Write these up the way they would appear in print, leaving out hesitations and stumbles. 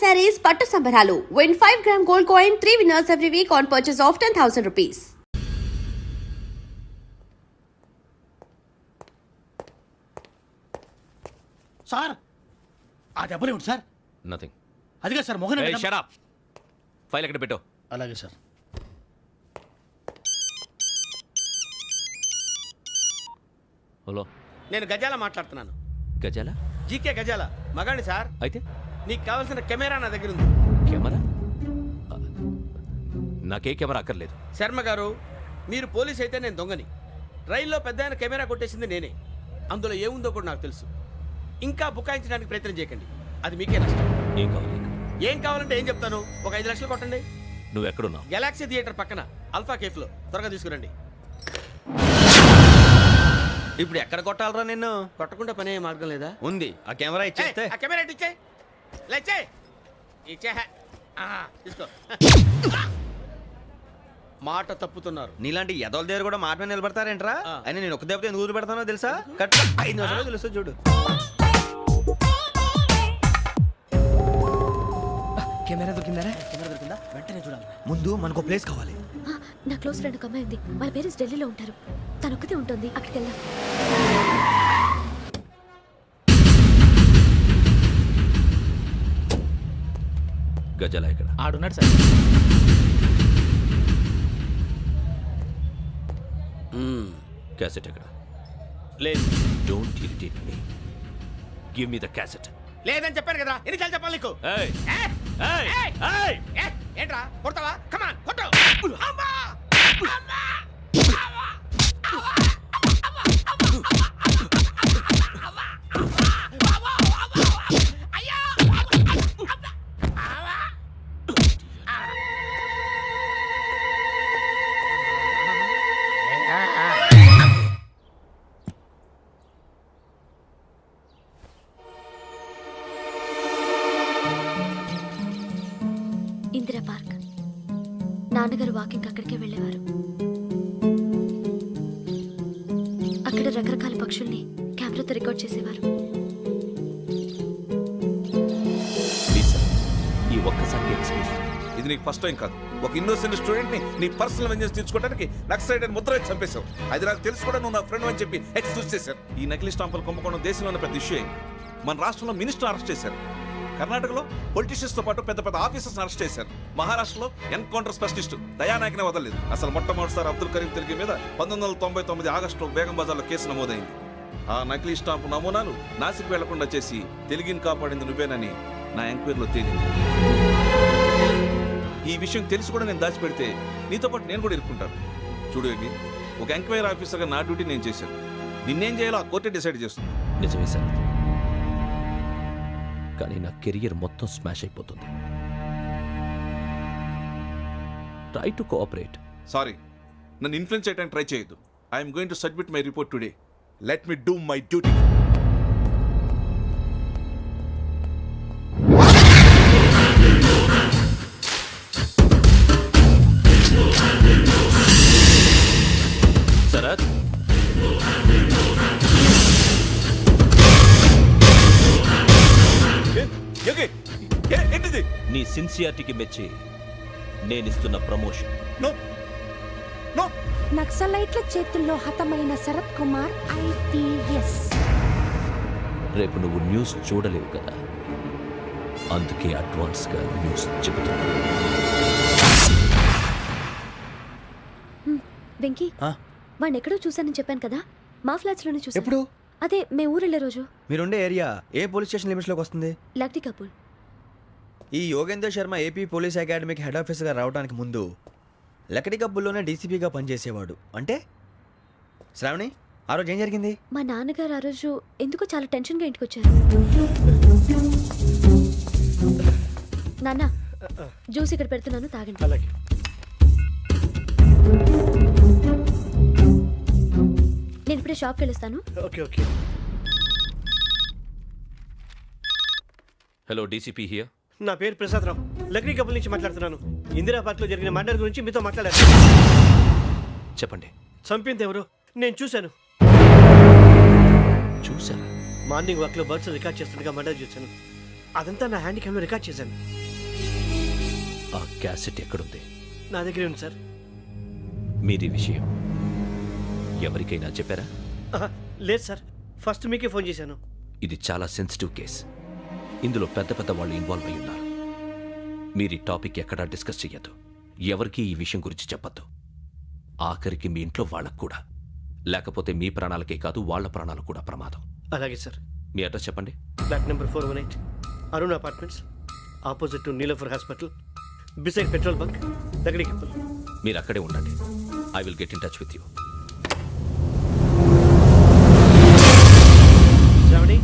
sarees పట్టు సంబరాలు. Win 5-gram gold coin, 3 winners every week on purchase of 10,000 rupees. Sir ఆ దెబ్బలేమిటి sir? Nothing. అదిగా sir మొహన్ shut up. File ఎక్కడ పెట్టు. అలాగే సార్. హలో, నేను గజాల మాట్లాడుతున్నాను. గజాల? జీకే గజాల మగాండి సార్. అయితే నీకు కావాల్సిన కెమెరా నా దగ్గర ఉంది. కెమెరా? నాకే కెమెరా అక్కర్లేదు. శర్మ గారు, మీరు పోలీస్ అయితే నేను దొంగని. రైల్లో పెద్ద ఆయన కెమెరా కొట్టేసింది నేనే. అందులో ఏముందో కూడా నాకు తెలుసు. ఇంకా బుకాయించడానికి ప్రయత్నం చేయకండి, అది మీకే నష్టం. ఏం కావాలి నీకు? ఏం కావాలంటే ఏం చెప్తాను. ఒక 5 లక్షలు కొట్టండి. నువ్వు ఎక్కడున్నావు? గెలాక్సీ థియేటర్ పక్కన అల్ఫా కేఫ్లో. త్వరగా తీసుకురండి. ఇప్పుడు ఎక్కడ కొట్టాలరా నిన్ను? కొట్టకుండా పనే మార్గం లేదా? ఉంది. ఆ కెమెరా ఇచ్చేస్తే ఆ కెమెరా ఇచ్చే లేచే ఇచ్చే తీసుకో. మాట తప్పుతున్నారు. నీలాంటి ఎదల దగ్గర కూడా మాట మీద నిలబడతారేంట్రా? ఆ. అయినా నేను ఒక దెబ్బతో ఎందుకు పెడతానో తెలుసా? కట్ 5 నిమిషాలు తెలుసు చూడు. కెమెరా దొరికిందా? వెంటనే చూడాలి. ముందు మనకు ప్లేస్ కావాలి. నా క్లోజ్ ఫ్రెండ్ ఒక అమ్మాయి ఉంది. వాళ్ళ పేరెంట్స్ ఢిల్లీలో ఉంటారు. తను ఒక్కతే ఉంటుంది. అక్కడికి వెళ్దాం. గజాల ఎక్కడ? ఆడున్నాడు సార్. క్యాసెట్ ఎక్కడ? లేదు. Don't irritate me. Give me the cassette. లేదని చెప్పాను కదా, ఎన్నిసార్లు చెప్పాలి నీకు? ఏయ్ ఏయ్! ఏయ్ ఏయ్! ఏయ్! ఏ, ఏంట్రా కొడతావా? కమాన్ కొట్టు. అమ్మా! అమ్మా! ఇందిరా పార్క్. నాన్నగారు వాకింగ్ అక్కడికే వెళ్ళేవారు. అక్కడ రకరకాల పక్షుల్ని కెమెరాతో రికార్డ్ చేసేవారు. ప్లీజ్ సార్, ఈ ఒక్కసారి ఎక్స్క్యూజ్. ఇది నీకు ఫస్ట్ టైం కాదు. ఒక ఇన్నోసెంట్ స్టూడెంట్ ని నీ పర్సనల్ వెంజెన్స్ తీర్చుకోవడానికి నక్సలైట్ అని ముద్ర వేసి చంపేశావు. అది నాకు తెలుసు కూడా నువ్వు నా ఫ్రెండ్ అని చెప్పి ఎక్స్క్యూజ్ చేశారు. ఈ నకిలీ స్టాంపులు కుంభకోణం దేశంలో ఉన్న పెద్ద ఇష్యూ అయింది. మన రాష్ట్రంలో మినిస్టర్ అరెస్ట్ చేశారు. కర్ణాటకలో పొలిటీషియన్స్ తో పాటు పెద్ద పెద్ద ఆఫీసర్స్ అరెస్ట్ చేశారు. మహారాష్ట్రలో ఎన్కౌంటర్ స్పెషలిస్ట్ దయానాయకనే వదలలేదు. అసలు మొట్టమొదటిసారి అబ్దుల్ కరీం తిరిగి మీద 1999 ఆగస్టులో బేగం బజార్లో కేసు నమోదైంది. ఆ నకిలీ స్టాంపు నమూనాలు నాసిక్ వెళ్లకుండా చేసి తెలుగుని కాపాడింది నువ్వేనని నా ఎంక్వైరీలో తేలింది. ఈ విషయం తెలిసి కూడా నేను దాచిపెడితే నీతో పాటు నేను కూడా ఇరుక్కుంటాను. చూడు యోగి, ఒక ఎంక్వైరీ ఆఫీసర్గా నా డ్యూటీ నేను చేశాను. నిన్నేం చేయాలో ఆ కోర్టే డిసైడ్ చేస్తుంది. నిజమే సార్, కానీ నా కెరియర్ మొత్తం స్మాష్ అయిపోతుంది. Try to cooperate. సారీ, నన్ను ఇన్ఫ్లుయెన్స్ చేయడానికి ట్రై చేయొద్దు. I'm going to submit my report today. Let me do my duty. Sharath, ఏంటిది? నీ సిన్సియారిటీకి మెచ్చి నేనిస్తున్న ప్రమోషన్. No no. నక్సలైట్ల చేతుల్లో హతమైన శరత్ కుమార్ IPS. రేపు నువ్వు న్యూస్ చూడలేవు కదా, అందుకే అడ్వాన్స్గా న్యూస్ చెబుతున్నా. వెంకీ, వాడిని ఎక్కడో చూశానని చెప్పాను కదా, మా ఫ్లాట్స్ లోనే చూసాను. ఎప్పుడు? అదే మేము ఊరెళ్ళే రోజు. మీరుండే ఏరియా ఏ పోలీస్ స్టేషన్ లిమిట్స్ లోకి వస్తుంది? లక్టీ కపూర్. ఈ యోగేందర్ శర్మ ఏపీ పోలీస్ అకాడమీకి హెడ్ ఆఫీసర్గా రావడానికి ముందు లకడి కబ్బుల్లోనే డీసీపీగా పనిచేసేవాడు. అంటే శ్రావణి, ఆ రోజు ఏం జరిగింది? మా నాన్నగారు ఆ రోజు ఎందుకో చాలా టెన్షన్గా ఇంటికి వచ్చారు. నాన్న, జ్యూస్ ఇక్కడ పెడుతున్నాను, తాగండి. అలాగే. నేను ఇప్పుడే షాప్కి వెళ్ళొస్తాను. Okay okay. Hello, DCP here. నా పేరు ప్రసాదరావు, లక్డీ కపుల్ నుంచి మాట్లాడుతున్నాను. ఇందిరా పార్క్ లో జరిగిన మర్డర్ గురించి మీతో మాట్లాడారు. చెప్పండి. చంపింది ఎవరు? నేను చూశాను. చూసారా? మార్నింగ్ వాక్ లో బర్డ్స్ రికార్డ్ చేస్తుండగా మర్డర్ చూశాను. అదంతా నా హ్యాండ్ క్యామ్లో రికార్డ్ చేశాను. ఆ క్యాసెట్ ఎక్కడుంది? నా దగ్గరే ఉంది సార్. మీరు ఈ విషయం ఎవరికైనా చెప్పారా? ఆహా, లేదు సార్, ఫస్ట్ మీకే ఫోన్ చేశాను. ఇది చాలా సెన్సిటివ్ కేస్. ఇందులో పెద్ద పెద్ద వాళ్ళు ఇన్వాల్వ్ అయి ఉన్నారు. మీరు ఈ టాపిక్ ఎక్కడా డిస్కస్ చెయ్యొద్దు. ఎవరికీ ఈ విషయం గురించి చెప్పొద్దు. ఆఖరికి మీ ఇంట్లో వాళ్ళకు కూడా. లేకపోతే మీ ప్రాణాలకే కాదు, వాళ్ళ ప్రాణాలు కూడా ప్రమాదం. అలాగే సార్. మీ అడ్రస్ చెప్పండి. Flat number 418, Arun apartments, opposite to Niloufer hospital, beside petrol bunk, దగ్గరికి. మీరు అక్కడే ఉండండి. I will get in touch with you. Shravani,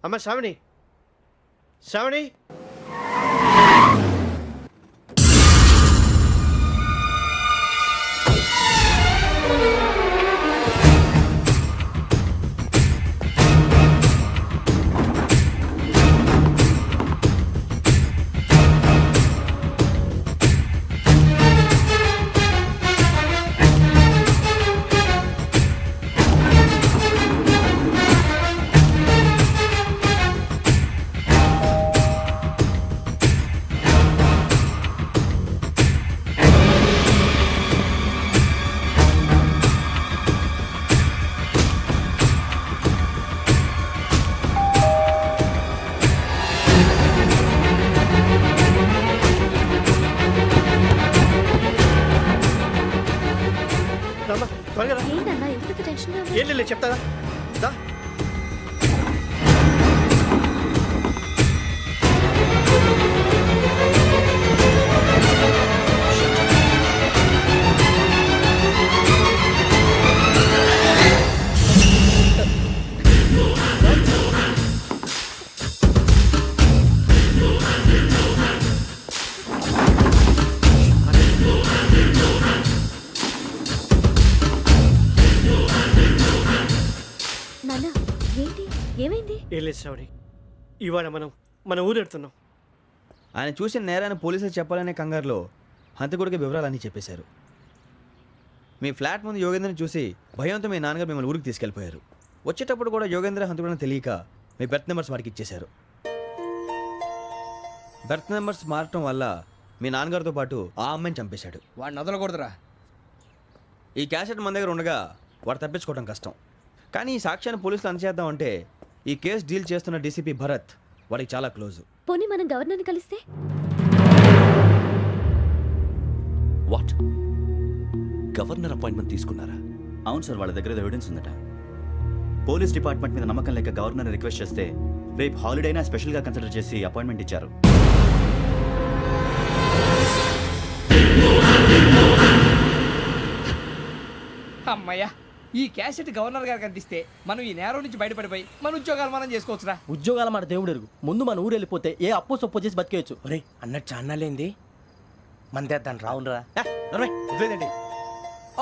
అమ్మ శ్రావణి, శ్రావణి. రామ్మా, త్వరగా రా. ఏంటన్నా ఎందుకు టెన్షన్ ఏం లేదు, చెప్తాదా దా. నాన్న ఏంటి ఏమైంది? ఏం లేదు శ్రావణి, ఇవాళ మనం మన ఊరెడుతున్నాం. ఆయన చూసిన నేరాన్ని పోలీసులు చెప్పాలనే కంగారులో హంతకుడికి వివరాలన్నీ చెప్పేశారు. మీ ఫ్లాట్ ముందు యోగేంద్రని చూసి భయంతో మీ నాన్నగారు మిమ్మల్ని ఊరికి తీసుకెళ్ళిపోయారు. వచ్చేటప్పుడు కూడా యోగేంద్ర హంతకుడని తెలియక మీ బెర్త్ నెంబర్స్ వాడికి ఇచ్చేశారు. బెర్త్ నెంబర్స్ మారటం వల్ల మీ నాన్నగారితో పాటు ఆ అమ్మాయిని చంపేశాడు. వాడిని వదలకూడదురా. ఈ క్యాసెట్ మన దగ్గర ఉండగా వాడు తప్పించుకోవడం కష్టం. కానీ ఈ సాక్ష్యాన్ని పోలీసులు అందజేద్దామంటే ఈ కేసు డీల్ చేస్తున్న డీసీపీ భరత్ వాడికి చాలా క్లోజు. పోనీ మనం గవర్నర్ని కలిస్తే? వాట్? గవర్నర్ అపాయింట్మెంట్ తీసుకున్నారా? అవును సార్, వాళ్ళ దగ్గర ఎవిడెన్స్ ఉందట. పోలీస్ డిపార్ట్మెంట్ మీద నమ్మకం లేక గవర్నర్ రిక్వెస్ట్ చేస్తే రేపు హాలిడేనా స్పెషల్గా కన్సిడర్ చేసి అపాయింట్మెంట్ ఇచ్చారు. అమ్మయ్యా, ఈ క్యాసెట్ గవర్నర్ గారికి అందిస్తే మనం ఈ నేరం నుంచి బయటపడిపోయి మన ఉద్యోగాలు మనం చేసుకోవచ్చురా. ఉద్యోగాల మాట దేవుడు ఎరుగు. ముందు మన ఊరు వెళ్ళిపోతే ఏ అప్పు సొప్పు చేసి బతికేయచ్చు. ఒరే అన్నట్టు చాన్నాలేంది మందేద్దాను రా. అవునరా? వదిలేదండి.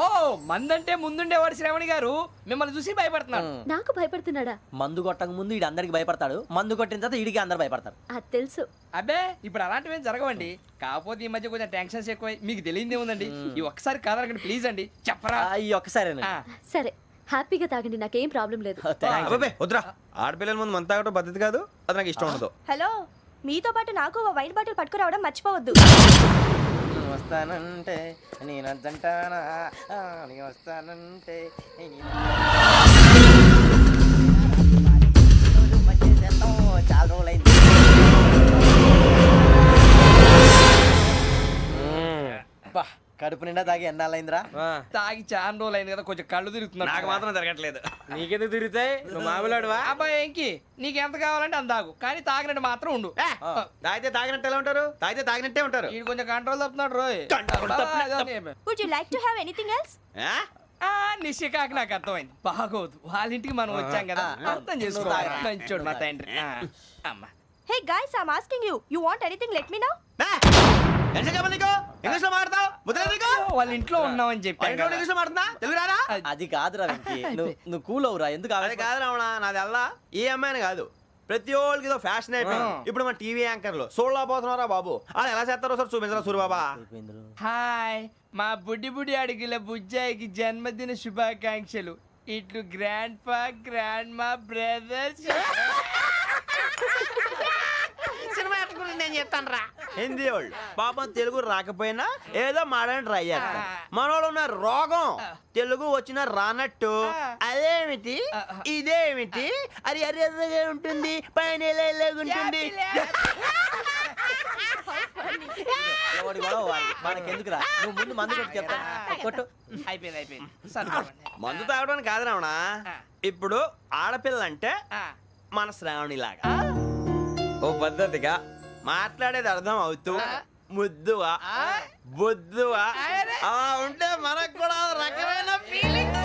ఓ మందంటే ముందుండేవాడు శ్రావణి గారు మిమ్మల్ని చూసి భయపడుతున్నాడు. నాకు భయపడుతున్నాడా? మందు కొట్టక ముందు ఈడు అందరికి భయపడతాడు, మందు కొట్టిన తర్వాత ఈడికి అందరు భయపడతారు. అది తెలుసు. అబ్బే ఇప్పుడు అలాంటివి ఏం జరగవండి. కాకపోతే ఈ మధ్య కొంచెం టెన్షన్స్ ఎక్కువ, మీకు తెలియదే ఉందండి. ఈ ఒక్కసారి కాదనకండి ప్లీజ్ అండి, చెప్పరా. ఈ ఒక్కసారి ఆ, సరే హ్యాపీగా తాగండి, నాకేం ప్రాబ్లం లేదు. అబ్బాబే వద్దురా, ఆడపిల్లల ముందు మన తాగటం పద్ధతి కాదు, అది నాకు ఇష్టం ఉండదు. హలో, మీతో పాటు నాకు ఓ వైన్ బాటిల్ పట్టుకురావడం మర్చిపోవద్దు. వస్తానంటే నేనంటానా, వస్తానంటే చాలా రోజులైంది. కడుపు నిండా తాగి ఎన్నాళ్ళైందిరా? తాగి చాలా రోజులు అయింది కదా, కొంచెం కళ్ళు తిరుగుతున్నాడు. నాకు మాత్రం జరగట్లేదు. నీకెందుకు తిరుగుతాయి? నువ్వు మామిలాడువా? అబ్బాయి ఏంకి నీకు ఎంత కావాలంటే అంత తాగు, కానీ తాగినట్టు మాత్రం ఉండు. తాగితే తాగినట్టు ఎలా ఉంటారు? తాగితే తాగినట్టే ఉంటారు. వీడు కొంచెం కంట్రోల్ తప్పుతున్నాడు రోయ్. Would you like to have anything else? నిశ్చికాకి నాకు అర్థమైంది. బాగోదు, వాళ్ళ ఇంటికి మనం వచ్చాం కదా, అర్థం చేసుకోవాలి. మంచోడు మా తండ్రి. అమ్మా hey guys, I am asking you, you want anything let me know. English లో మాట్లాడతావు? వాళ్ళ ఇంట్లో ఉన్నామని చెప్పి ఇంగ్లీష్ లో మాట్లాడుతున్నా, తెలుగు రాదా? అది కాదురా వెంకీ, నువ్వు కూల్ అవురా. ఎందుకు అదే కాదు రావణ, నాది అల్లా ఏ అమ్మాయిని కాదు, ప్రతి ఒక్కరికి ఇదో ఫ్యాషన్ అయిపోయింది. ఇప్పుడు మన టీవీ యాంకర్లు సోళ్ళ పోతున్నారా బాబు, అది ఎలా చేస్తారో సార్ చూపించరా సూరిబాబా. హాయ్, మా బుడ్డి బుడి అడిగిల బుజ్జాయికి జన్మదిన శుభాకాంక్షలు. ఇట్లు గ్రాండ్ ఫా గ్రాండ్ మా బ్రదర్స్. నేను చెప్తాను రా. హిందీ వాళ్ళు పాపం తెలుగు రాకపోయినా ఏదో మాడని ట్రై చేస్తారు. మనోళ్ళు ఉన్న రోగం తెలుగు వచ్చిన రానట్టు అదేమిటి ఇదేమిటి అది అర్రగా ఉంటుంది పైన ఉంటుంది. ఎవడి గొడవ వాడిది. మనకెందుకురా నువ్వు ముందు మందు కొట్టి చెప్తాను కొట్టు. అయిపోయింది సరిపోయింది. మందు తాగడానికి కాదు రావణ. ఇప్పుడు ఆడపిల్ల అంటే మన శ్రావణిలాగా ఓ పద్ధతిగా మాట్లాడేది అర్థం అవుతూ ముద్దువా బొద్దువా అలా ఉంటే మనకు కూడా రకమైన ఫీలింగ్స్.